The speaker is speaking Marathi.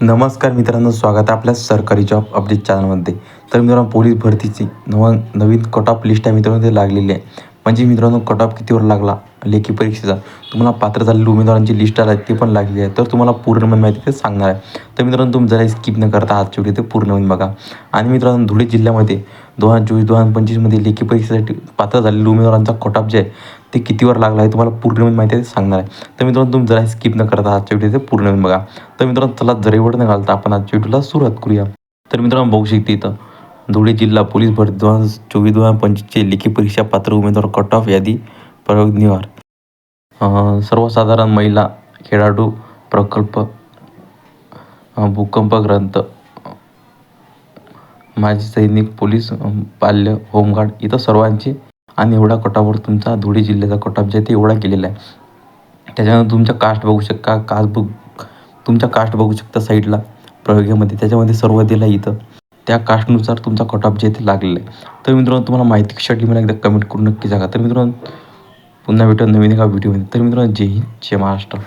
नमस्कार मित्रांनो, स्वागत आहे आपल्या सरकारी जॉब अपडेट चॅनलमध्ये. तर मित्रांनो, पोलीस भरतीची नवीन कट ऑफ लिस्ट आहे मित्रांनो, ते लागलेली आहे. म्हणजे मित्रांनो, कट ऑफ कितीवर लागला लेखी परीक्षेचा, तुम्हाला पात्र झालेल्या उमेदवारांची लिस्ट आली ती पण लागली आहे. तर तुम्हाला पूर्ण माहिती ते सांगणार आहे. तर मित्रांनो, तुम्ही जरा स्किप न करता आजच्या व्हिडिओ ते पूर्ण बघा. आणि मित्रांनो, धुळे जिल्ह्यामध्ये 2024-2025मध्ये लेखी परीक्षेसाठी पात्र झालेल्या उमेदवारांचा कट ऑफ जे आहे ते कितीवर लागला आहे तुम्हाला पूर्ण माहिती आहे ते सांगणार आहे. तर मित्रांनो, तुम्ही जरा स्किप न करता आजच्या व्हिडिओ ते पूर्ण बघा. तर मित्रांनो, चला जरी वेळ न घालता आपण आजच्या व्हिडिओला सुरुवात करूया. तर मित्रांनो, बघू शकते इथं धुळे जिल्हा पोलीस भरती 2024-2025ची लेखी परीक्षा पात्र उमेदवार कट ऑफ यादी निवार. सर्वसाधारण महिला खेळाडू प्रकल्प, भूकंपग्रस्त, माजी सैनिक, पोलीस, पाल्य, होमगार्ड इथं सर्वांचे. आणि एवढा कटावर तुमचा धुळे जिल्ह्याचा कट जे आहे ते एवढा केलेला आहे. त्याच्यानंतर तुमच्या कास्ट बघू शकता, तुमच्या कास्ट बघू शकता साईडला प्रयोगामध्ये, त्याच्यामध्ये सर्व दिलं आहे इथं. त्या कास्टनुसार तुमचा कट ऑफ जे आहे ते लागलेला आहे. तर मित्रांनो, तुम्हाला माहितीसाठी मला एकदा कमेंट करून नक्की सांगा. तर मित्रांनो, पुन्हा भेटून नवीन एका व्हिडिओमध्ये. तर मित्रांनो, जय हिंद, जय महाराष्ट्र.